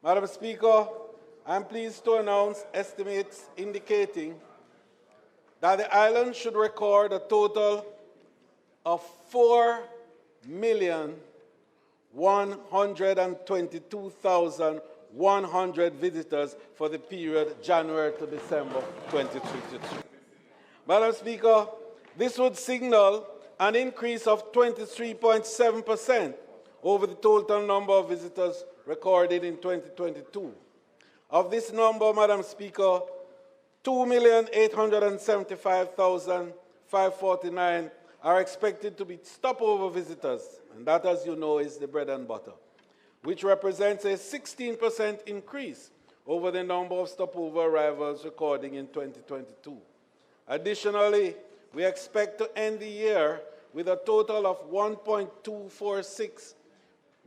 Madam Speaker, I am pleased to announce estimates indicating that the island should record a total of 4,122,100 visitors for the period January to December 2023. Madam Speaker, this would signal an increase of 23.7% over the total number of visitors recorded in 2022. Of this number, Madam Speaker, 2,875,549 are expected to be stopover visitors, and that, as you know, is the bread and butter, which represents a 16% increase over the number of stopover arrivals recorded in 2022. Additionally, we expect to end the year with a total of 1.246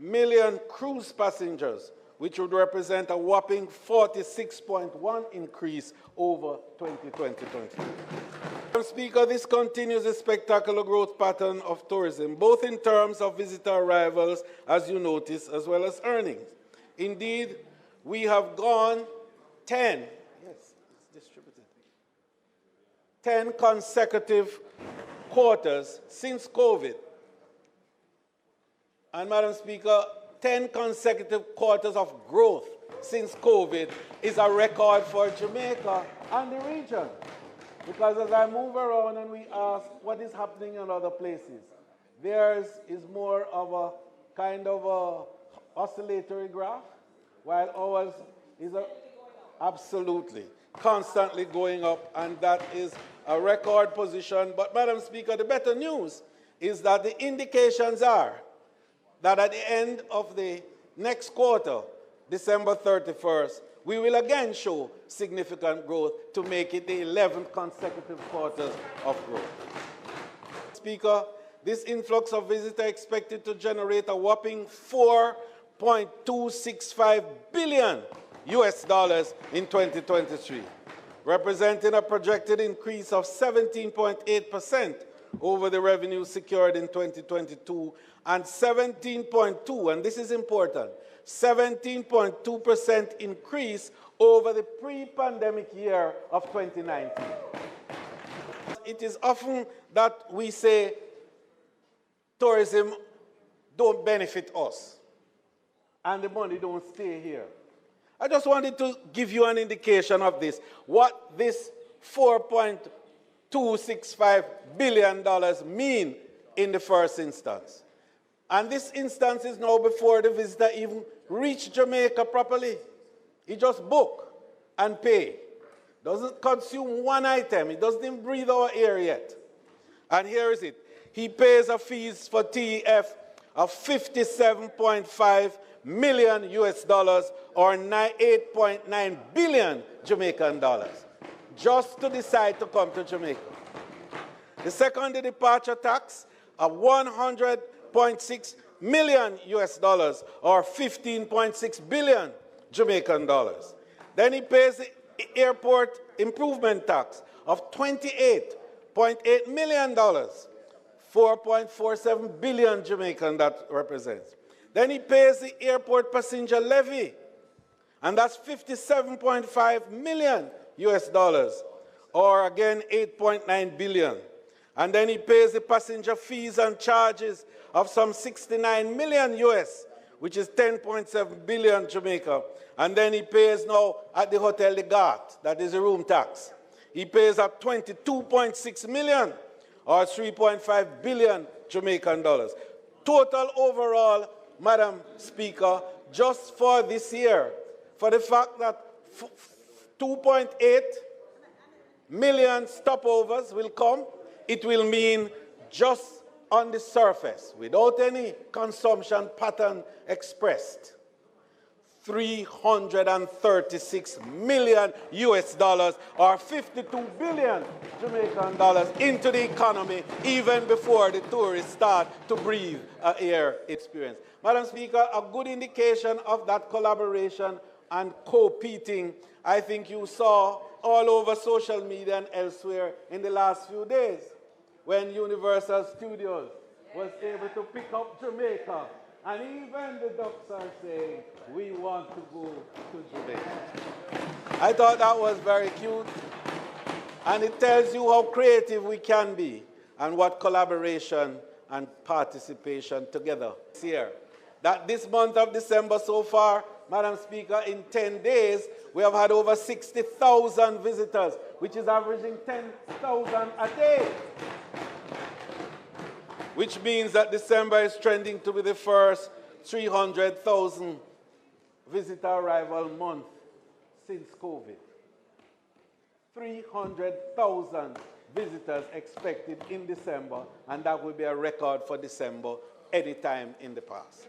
million cruise passengers, which would represent a whopping 46.1% increase over 2020. Madam Speaker, this continues a spectacular growth pattern of tourism, both in terms of visitor arrivals, as you notice, as well as earnings. Indeed, we have gone 10 consecutive quarters since COVID. And Madam Speaker, 10 consecutive quarters of growth since COVID is a record for Jamaica and the region. Because as I move around and we ask what is happening in other places, theirs is more of a kind of a oscillatory graph, while ours is absolutely constantly going up, and that is a record position. But Madam Speaker, the better news is that the indications are that at the end of the next quarter, December 31st, we will again show significant growth to make it the 11th consecutive quarters of growth. Speaker, this influx of visitors expected to generate a whopping $4.265 billion in 2023, representing a projected increase of 17.8% over the revenue secured in 2022 and 17.2%, and this is important, 17.2% increase over the pre-pandemic year of 2019. It is often that we say tourism don't benefit us and the money don't stay here. I just wanted to give you an indication of this, what this $4.265 billion mean in the first instance. And this instance is now before the visitor even reach Jamaica properly. He just book and pay. Doesn't consume one item. He doesn't even breathe our air yet. And here is it. He pays a fees for TEF of $57.5 million or 8.9 billion Jamaican dollars, just to decide to come to Jamaica. The second, the departure tax of $100.6 million or 15.6 billion Jamaican dollars. Then he pays the airport improvement tax of $28.8 million, 4.47 billion Jamaican that represents. Then he pays the airport passenger levy, and that's $57.5 million or again 8.9 billion. And then he pays the passenger fees and charges of some 69 million which is 10.7 billion Jamaica. And then he pays now at the Hotel de Gart, that is the room tax. He pays up 22.6 million or 3.5 billion Jamaican dollars. Total overall, Madam Speaker, just for this year, for the fact that 2.8 million stopovers will come, it will mean just on the surface, without any consumption pattern expressed, $336 million or 52 billion Jamaican dollars into the economy even before the tourists start to breathe air experience. Madam Speaker, a good indication of that collaboration and competing, I think you saw all over social media and elsewhere in the last few days when Universal Studios was able to pick up Jamaica. And even the Ducks are saying, we want want to go to Jamaica. I thought that was very cute. And it tells you how creative we can be and what collaboration and participation together is here. That this month of December so far, Madam Speaker, in 10 days, we have had over 60,000 visitors, which is averaging 10,000 a day. Which means that December is trending to be the first 300,000 visitor arrival month since COVID. 300,000 visitors expected in December, and that will be a record for December anytime in the past.